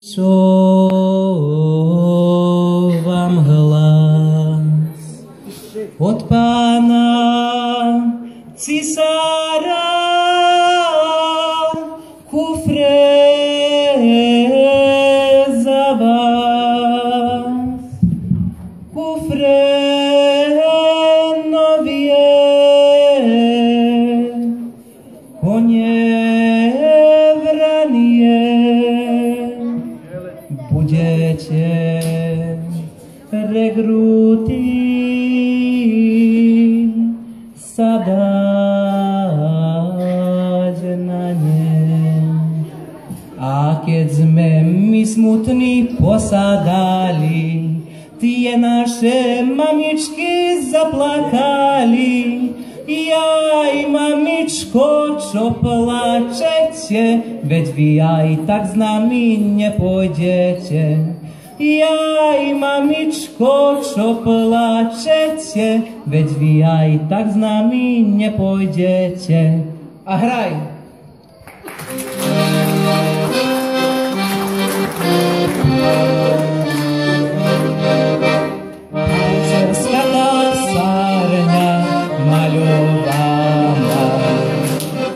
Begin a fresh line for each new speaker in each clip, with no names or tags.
Čúvam hlas od Pána cisára kufre za vás, kufre novie, konie vranie, budete regruty sadať na ne. A keď sme my smutní posadali, tie naše mamičky zaplakali. Jaj, mamičko, čo plačete, veď vy aj tak s nami nepôjdete. Jaj, mamičko, čo plačete, veď vy aj tak s nami nepôjdete. A hraj! Pancerská sárňa maľovaná,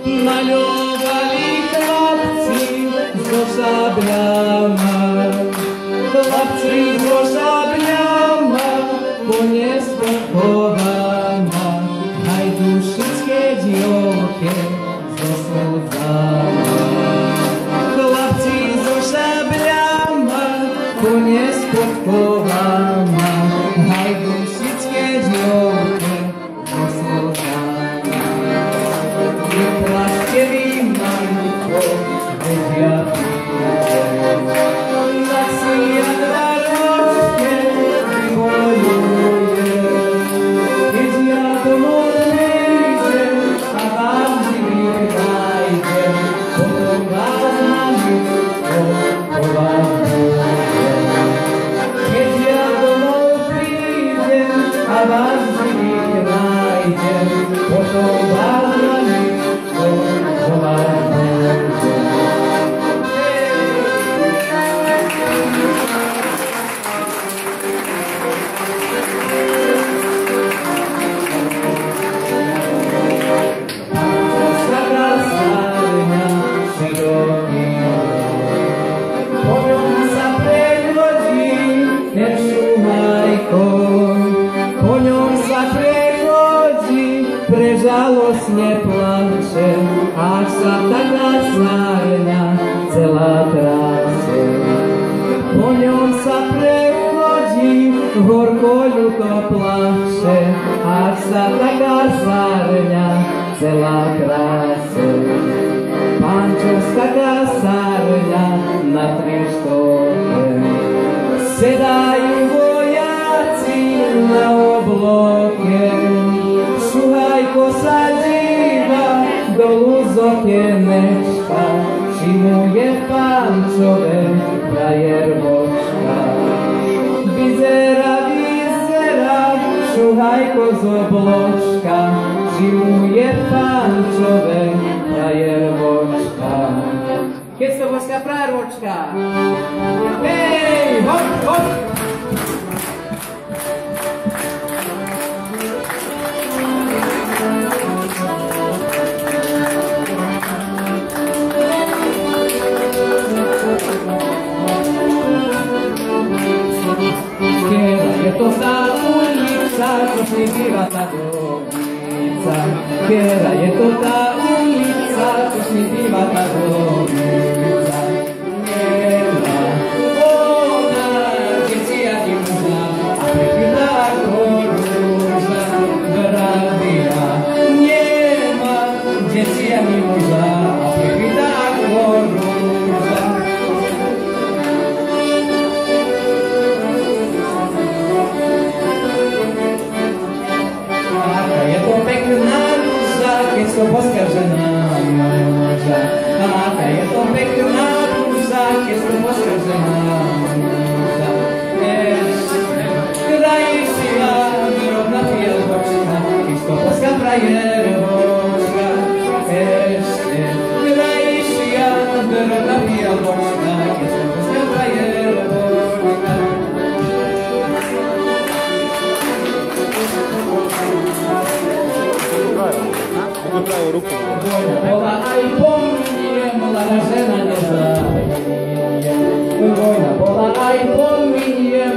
maľovali chlapci so šabľama, chlapci so šabľama, konie spokovaná, hajdušické dievke so slzama. Chlapci so šabľama, konie spokovaná, hajdušické dievke so slzama. Vyplašte vy, maľko, vedia prídem, tak si ja dva ročke vybojujem. Keď ja domov prídem a vám živý nájdem, potom vás na ľudsko považujem. Keď ja domov prídem a vás živý nájdem, potom vás na ľudsko považujem. Žalostne plače, až sa taká sárňa celá tráse. Po ňom sa prechodí, horko ľuto plače, až sa taká sárňa celá tráse. Pančovská sárňa na trištoke, sedajú vojaci na obloke. Šuhajko sa díva dolu z okienečka, či mu je Pančové frajervočka. Vyzerá, šuhajko z obločka, či mu je Pančové frajervočka. Keď to božská frajervočka? Hej, hop, hop! Je to tá ulica, čo šlípiva tá dobica. Kera je to tá ulica, čo šlípiva tá dobica. Kera, ona, diecia ti muža, a pekná ako rúža. Bravia, nemá, diecia mi muža, a pekná ako rúža. Keď som poskaržená môža, aká je to pekná
na pravú ruku.
Bola aj pomíniem, mladá žena nezabije. Vojna bola aj pomíniem,